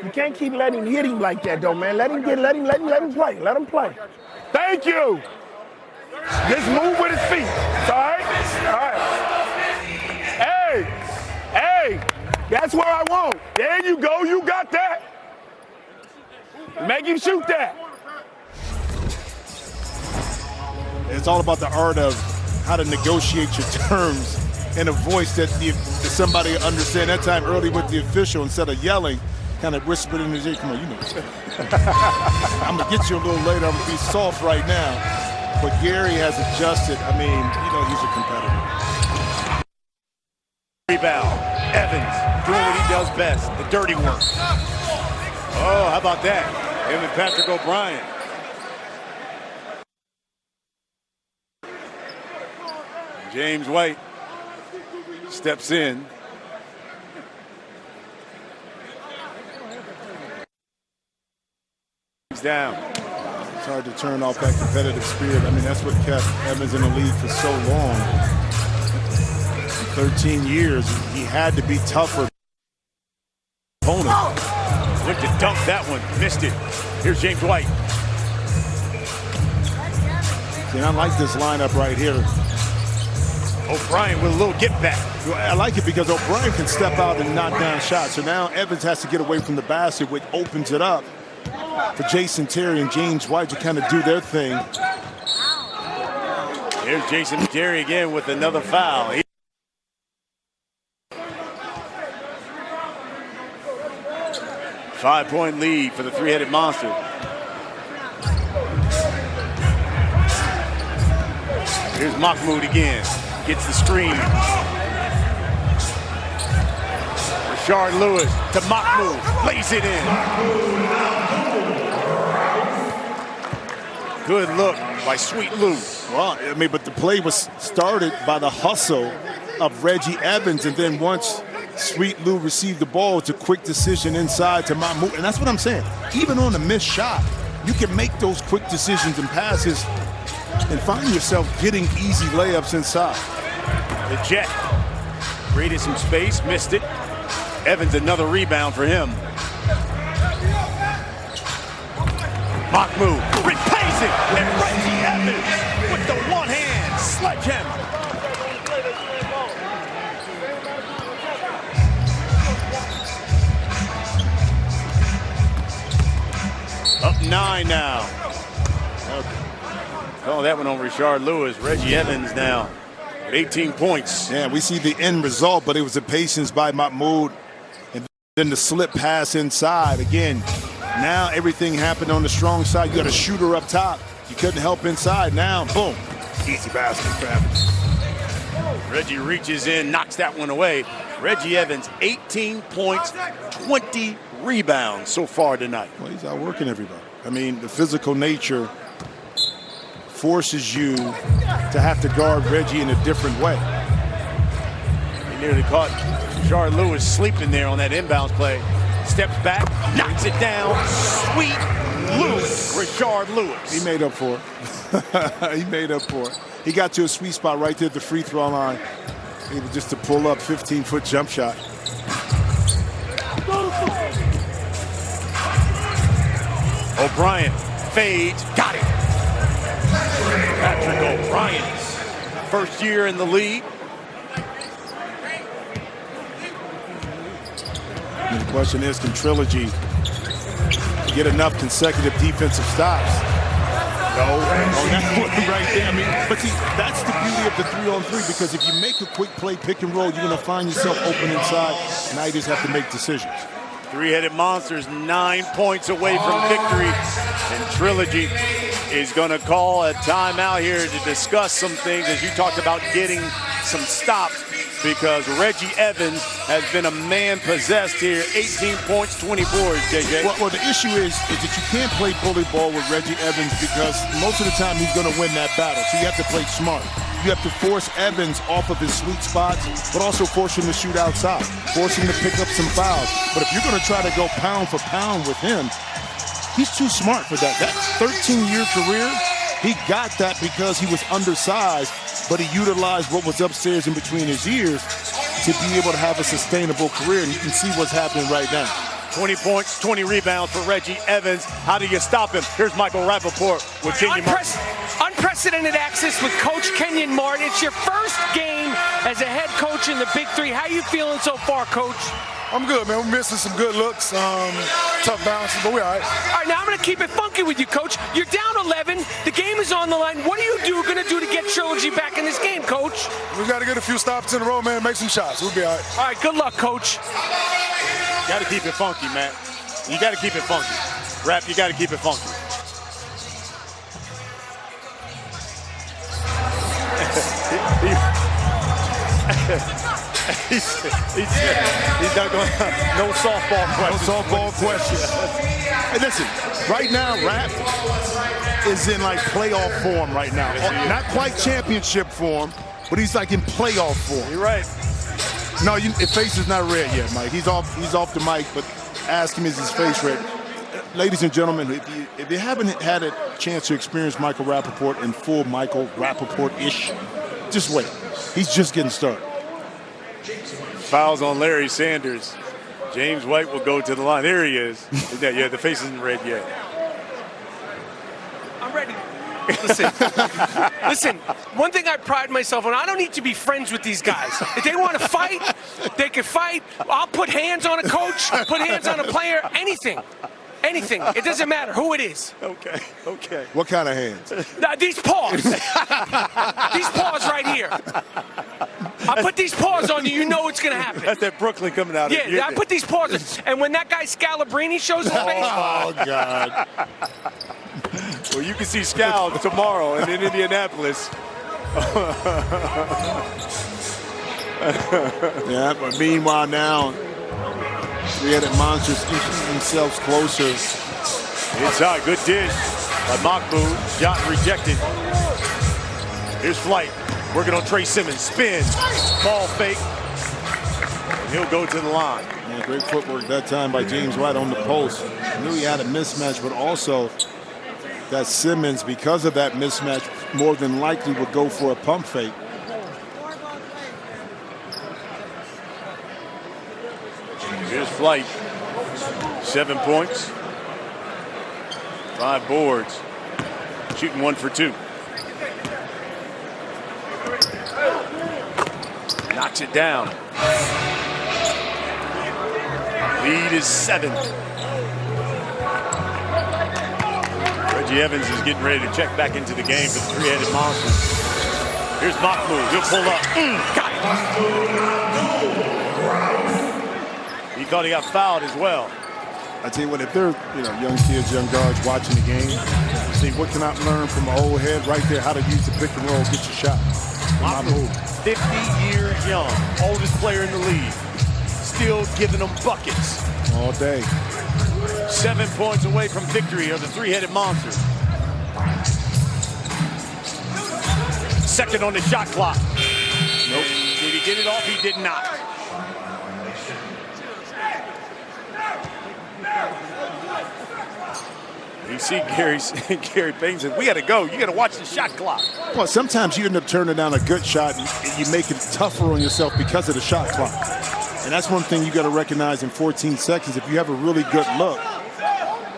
You can't keep letting him hit him like that, though, man. Let him play. Let him play. Thank you. Just move with his feet. All right? All right. Hey, that's where I want. There you go. You got that. Make him shoot that. It's all about the art of how to negotiate your terms in a voice that somebody understand. That time early with the official, instead of yelling, kind of whispered in his ear, come on, you know. I'm going to get you a little later. I'm going to be soft right now. but Gary has adjusted. I mean, you know, he's a competitor. Rebound. Evans doing what he does best, the dirty work. Oh, how about that? Him and Patrick O'Brien. James White steps in. He's down. It's hard to turn off that competitive spirit. I mean, that's what kept Evans in the league for so long. In 13 years, he had to be tougher. Opponent. Went to dunk that one, missed it. Here's James White. See, I like this lineup right here. O'Brien with a little get back. I like it because O'Brien can step out and knock down shots. So now Evans has to get away from the basket, which opens it up for Jason Terry and James White to kind of do their thing. Here's Jason Terry again with another foul. 5-point lead for the three-headed monster. Here's Mahmoud again. Gets the screen. Rashard Lewis to Mahmoud. Lays it in. Good look by Sweet Lou. Well, I mean, but the play was started by the hustle of Reggie Evans, and then once Sweet Lou received the ball, it's a quick decision inside to Mahmoud. And that's what I'm saying. Even on a missed shot, you can make those quick decisions and passes and find yourself getting easy layups inside. The Jet created some space, missed it. Evans, another rebound for him. Mahmoud repays it, and Reggie Evans with the one-hand sledgehammer. Up 9 now. Okay. Oh, that one on Rashard Lewis. Reggie Evans now with 18 points. Yeah, we see the end result, but it was the patience by Mahmoud, and then the slip pass inside. Again, now everything happened on the strong side. You got a shooter up top. You couldn't help inside. Now, boom, easy basket for Evans. Reggie reaches in, knocks that one away. Reggie Evans, 18 points, 20 rebounds so far tonight. Well, he's outworking everybody. I mean, the physical nature forces you to have to guard Reggie in a different way. He nearly caught Rashard Lewis sleeping there on that inbounds play. Steps back, knocks it down. Sweet Lewis, Rashard Lewis. He made up for it. He made up for it. He got to a sweet spot right there at the free throw line. Able just to pull up 15-foot jump shot. O'Brien fades, got it. Patrick O'Brien, first year in the league. And the question is, can Trilogy get enough consecutive defensive stops? No, on that one right there. I mean, but see, that's the beauty of the 3-on-3, because if you make a quick play pick and roll, you're going to find yourself open inside. Now you just have to make decisions. Three-headed monsters 9 points away from victory, and Trilogy is going to call a timeout here to discuss some things, as you talked about getting some stops, because Reggie Evans has been a man possessed here. 18 points, 20 boards, JJ. Well, the issue is that you can't play bully ball with Reggie Evans, because most of the time he's going to win that battle. So you have to play smart. You have to force Evans off of his sweet spots, but also force him to shoot outside, force him to pick up some fouls. But if you're going to try to go pound for pound with him, he's too smart for that. That 13-year career, he got that because he was undersized, but he utilized what was upstairs in between his ears to be able to have a sustainable career. And you can see what's happening right now. 20 points, 20 rebounds for Reggie Evans. How do you stop him? Here's Michael Rappaport with Kenyon Martin. Unprecedented access with Coach Kenyon Martin. It's your first game as a head coach in the Big Three. How you feeling so far, Coach? I'm good, man. We're missing some good looks, tough bounces, but we're all right. All right, now I'm going to keep it funky with you, Coach. You're down 11. The game is on the line. What are you going to do to get Trilogy back in this game, Coach? We got to get a few stops in a row, man, make some shots. We'll be all right. All right, good luck, Coach. Got to keep it funky, man. You got to keep it funky. Rap, you got to keep it funky. he's not going. No softball questions. No softball questions. Hey, listen. Right now, Rap is in like playoff form right now. Not quite championship form, but he's like in playoff form. You're right. No, his face is not red yet, Mike. He's off the mic, but ask him, is his face red? Ladies and gentlemen, if you haven't had a chance to experience Michael Rappaport in full Michael Rappaport-ish, just wait. He's just getting started. Fouls on Larry Sanders. James White will go to the line. There he is. Yeah, the face isn't red yet. I'm ready. Listen, one thing I pride myself on, I don't need to be friends with these guys. If they want to fight, they can fight. I'll put hands on a coach, put hands on a player, anything. Anything. It doesn't matter who it is. Okay. What kind of hands? These paws. These paws right here. I put these paws on you, you know what's going to happen. That's that Brooklyn coming out. Yeah, I put these paws on. And when that guy Scalabrini shows his face. Oh, God. Well, you can see Scal tomorrow in Indianapolis. Yeah, but meanwhile now, Three-Headed Monsters inching themselves closer. Inside, good dish by Mahmoud. Shot rejected. Here's Flight. Working on Tre Simmons. Spins. Ball fake. And he'll go to the line. Man, great footwork that time by James White on the post. Knew he had a mismatch, but also that Simmons, because of that mismatch, more than likely would go for a pump fake. Here's Flight. 7 points. 5 boards. Shooting 1 for 2. Knocks it down. Lead is 7. Reggie Evans is getting ready to check back into the game for the Three-Headed Monsters. Here's Mahmoud. He'll pull up. Got it. He thought he got fouled as well. I tell you what, if they're young kids, young guards watching the game, see what can I learn from an old head right there? How to use the pick and roll, get your shot. Mahmoud, 50 years young, oldest player in the league, still giving them buckets all day. 7 points away from victory of the Three-Headed Monsters. Second on the shot clock. Nope. Did he get it off? He did not. You see Gary Payton says, we got to go. You got to watch the shot clock. Well, sometimes you end up turning down a good shot and you make it tougher on yourself because of the shot clock. And that's one thing you got to recognize in 14 seconds. If you have a really good look,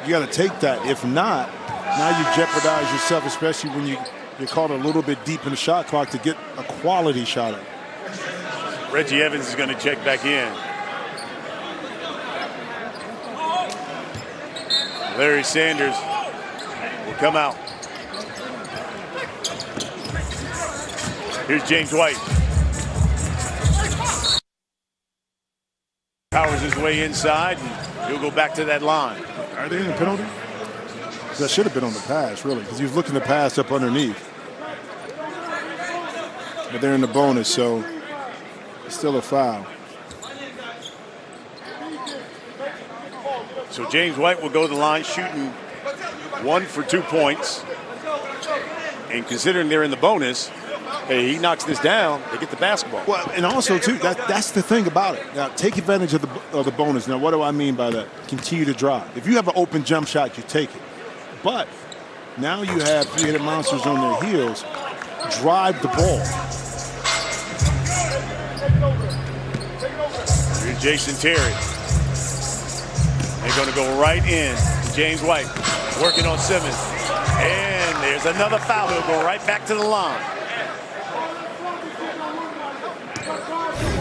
you got to take that. If not, now you jeopardize yourself, especially when you're caught a little bit deep in the shot clock to get a quality shot at. Reggie Evans is going to check back in. Larry Sanders will come out. Here's James White. Powers his way inside, and he'll go back to that line. Are they in a penalty? That should have been on the pass, really, because he was looking to pass up underneath. But they're in the bonus, so it's still a foul. So James White will go to the line shooting 1 for 2 points. And considering they're in the bonus, hey, he knocks this down, they get the basketball. Well, and also, too, that's the thing about it. Now, take advantage of the bonus. Now, what do I mean by that? Continue to drive. If you have an open jump shot, you take it. But now you have Three-Headed Monsters on their heels. Drive the ball. Here's Jason Terry. They're going to go right in to James White, working on Simmons. And there's another foul. He'll go right back to the line.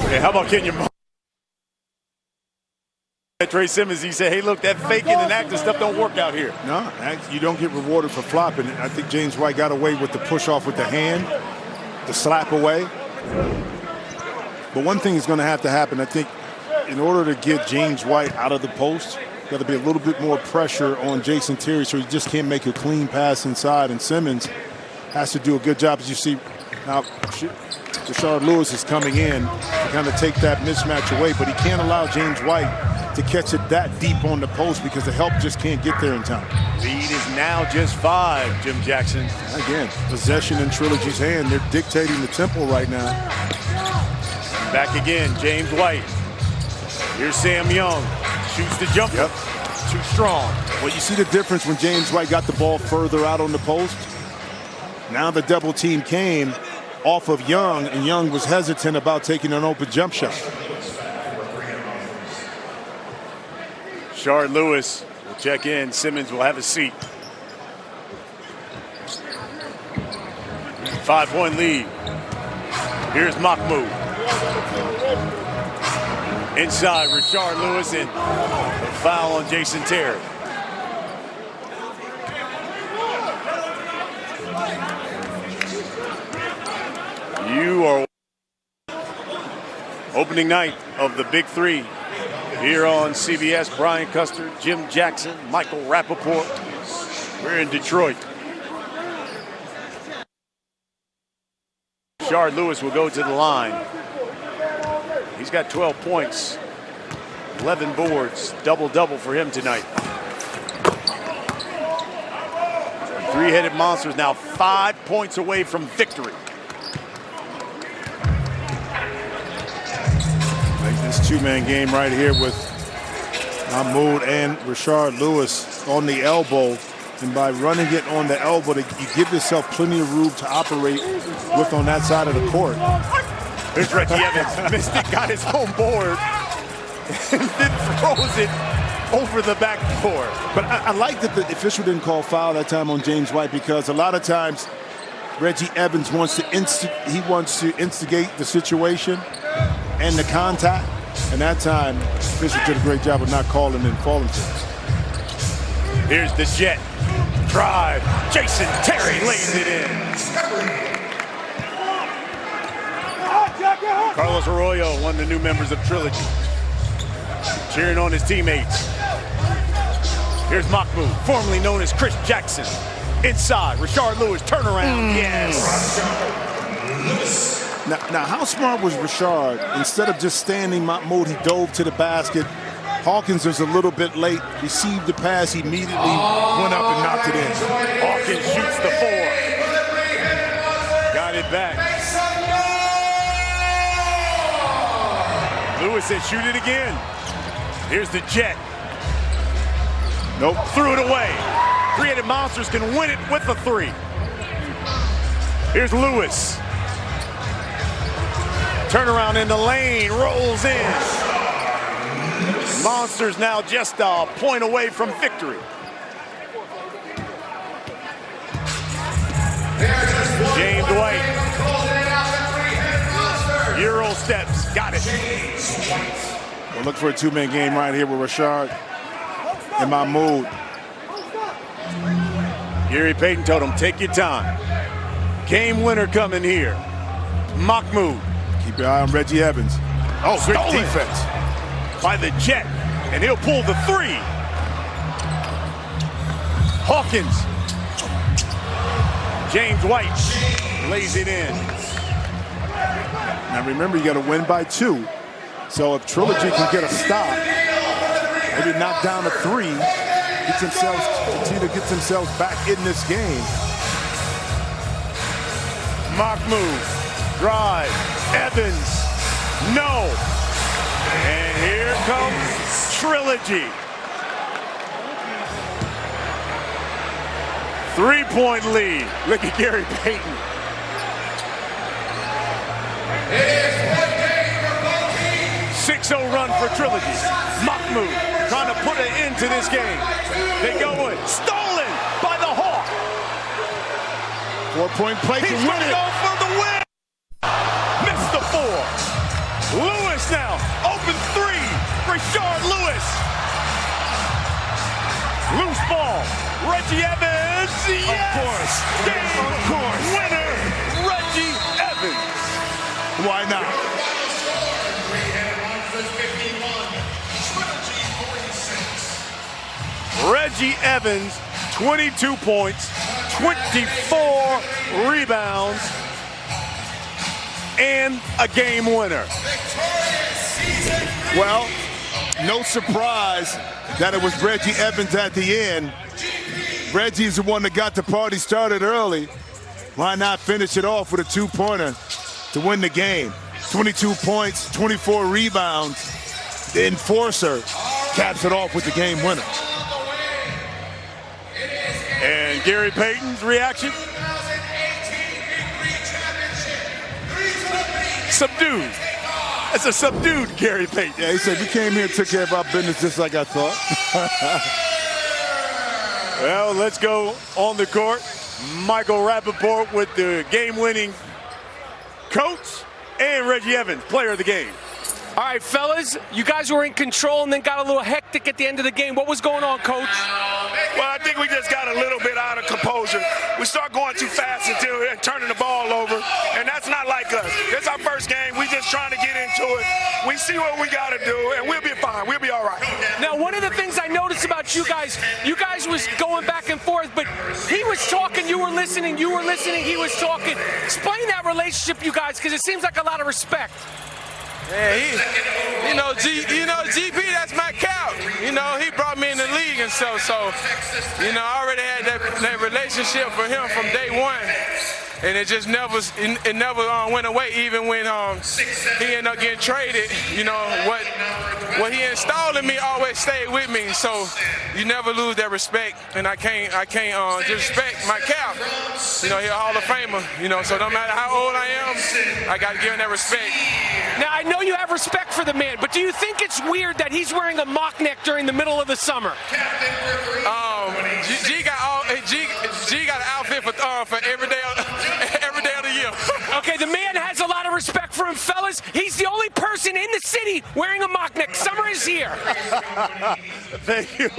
Okay, how about Kenyon Martin? Tre Simmons, he said, hey, look, that faking and acting stuff don't work out here. No, you don't get rewarded for flopping. I think James White got away with the push off with the hand, the slap away. But one thing is going to have to happen, I think, in order to get James White out of the post, got to be a little bit more pressure on Jason Terry so he just can't make a clean pass inside. And Simmons has to do a good job. As you see, Now, Rashard Lewis is coming in to kind of take that mismatch away, but he can't allow James White to catch it that deep on the post because the help just can't get there in time. Lead is now just 5, Jim Jackson. Again, possession in Trilogy's hand. They're dictating the tempo right now. Back again, James White. Here's Sam Young. Shoots the jumper. Yep. Too strong. Well, you see the difference when James White got the ball further out on the post? Now the double team came off of Young, and Young was hesitant about taking an open jump shot. Rashard Lewis will check in. Simmons will have a seat. 5-point lead. Here's Mahmoud. Inside, Rashard Lewis, and a foul on Jason Terry. You are opening night of the Big Three here on CBS. Brian Custer, Jim Jackson, Michael Rappaport. We're in Detroit. Rashard Lewis will go to the line. He's got 12 points, 11 boards, double-double for him tonight. Three-headed Monsters now 5 points away from victory. Like this two-man game right here with Mahmoud and Rashard Lewis on the elbow. And by running it on the elbow, you give yourself plenty of room to operate with on that side of the court. Here's Reggie Evans. Missed it, got his home board, and then throws it over the backboard. But I like that the official didn't call foul that time on James White, because a lot of times Reggie Evans wants to instigate the situation and the contact. And that time, the official did a great job of not calling and falling for it. Here's the jet. Drive. Jason Terry lays it in. Carlos Arroyo, one of the new members of Trilogy, cheering on his teammates. Here's Mahmoud, formerly known as Chris Jackson. Inside, Rashard Lewis, turnaround, yes. Now, how smart was Rashard? Instead of just standing Mahmoud, he dove to the basket. Hawkins was a little bit late, received the pass, immediately went up and knocked it in. Hawkins shoots the 4. Got it back. Lewis said, shoot it again. Here's the jet. Nope, threw it away. Three-headed Monsters can win it with a 3. Here's Lewis. Turnaround in the lane, rolls in. Monsters now just a point away from victory. James White. Euro steps, got it. We'll look for a two-man game right here with Rashard and Mahmoud. Gary Payton told him, take your time. Game winner coming here. Mahmoud. Keep your eye on Reggie Evans. Oh, great defense by the jet, and he'll pull the 3. Hawkins. James White lays it in. Now remember, you got to win by 2. So if Trilogy can get a stop, maybe knock down a 3, continue to get themselves back in this game. Mahmoud, drive, Evans, no. And here comes Trilogy. 3-point lead. Look at Gary Payton. It is 6-0 run for Trilogy. Mahmoud trying to put an end to this game. They go in. Stolen by the Hawk. 4-point play to He's win going to it. go for the win. Missed the 4. Lewis now. Open 3. Rashard Lewis. Loose ball. Reggie Evans. Yes. Of course. Game Of course. winner. Reggie Evans. Why not? Reggie Evans, 22 points, 24 rebounds, and a game winner. Well, no surprise that it was Reggie Evans at the end. Reggie's the one that got the party started early. Why not finish it off with a two-pointer to win the game? 22 points, 24 rebounds. The enforcer caps it off with the game winner. And Gary Payton's reaction? Subdued. That's a subdued Gary Payton. Yeah, he said, we came here and took care of our business just like I thought. Well, let's go on the court. Michael Rappaport with the game-winning coach, and Reggie Evans, player of the game. All right, fellas, you guys were in control and then got a little hectic at the end of the game. What was going on, Coach? Well, I think we just got a little bit out of composure. We start going too fast and turning the ball over, and that's not like us. It's our first game. We just trying to get into it. We see what we got to do, and we'll be fine. We'll be all right. Now, one of the things I noticed about you guys was going back and forth, but he was talking, you were listening, he was talking. Explain that relationship, you guys, because it seems like a lot of respect. Yeah, GP, that's my cap. He brought me in the league and so I already had that relationship for him from day one. And it just never went away, even when he ended up getting traded. What he installed in me always stayed with me. So you never lose that respect, and I can't disrespect my cap. He's a Hall of Famer. So no matter how old I am, I got to give him that respect. Now I know you have respect for the man, but do you think it's weird that he's wearing a mock neck during the middle of the summer? G got an outfit for every day of the year. Okay, the man has a lot of respect for him, fellas. He's the only person in the city wearing a mock neck. Summer is here. Thank you.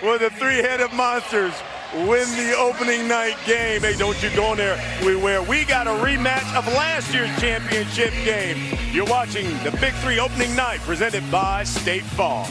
Well, the three-headed monsters win the opening night game. Hey, don't you go in there. We got a rematch of last year's championship game. You're watching the Big 3 opening night presented by State Farm.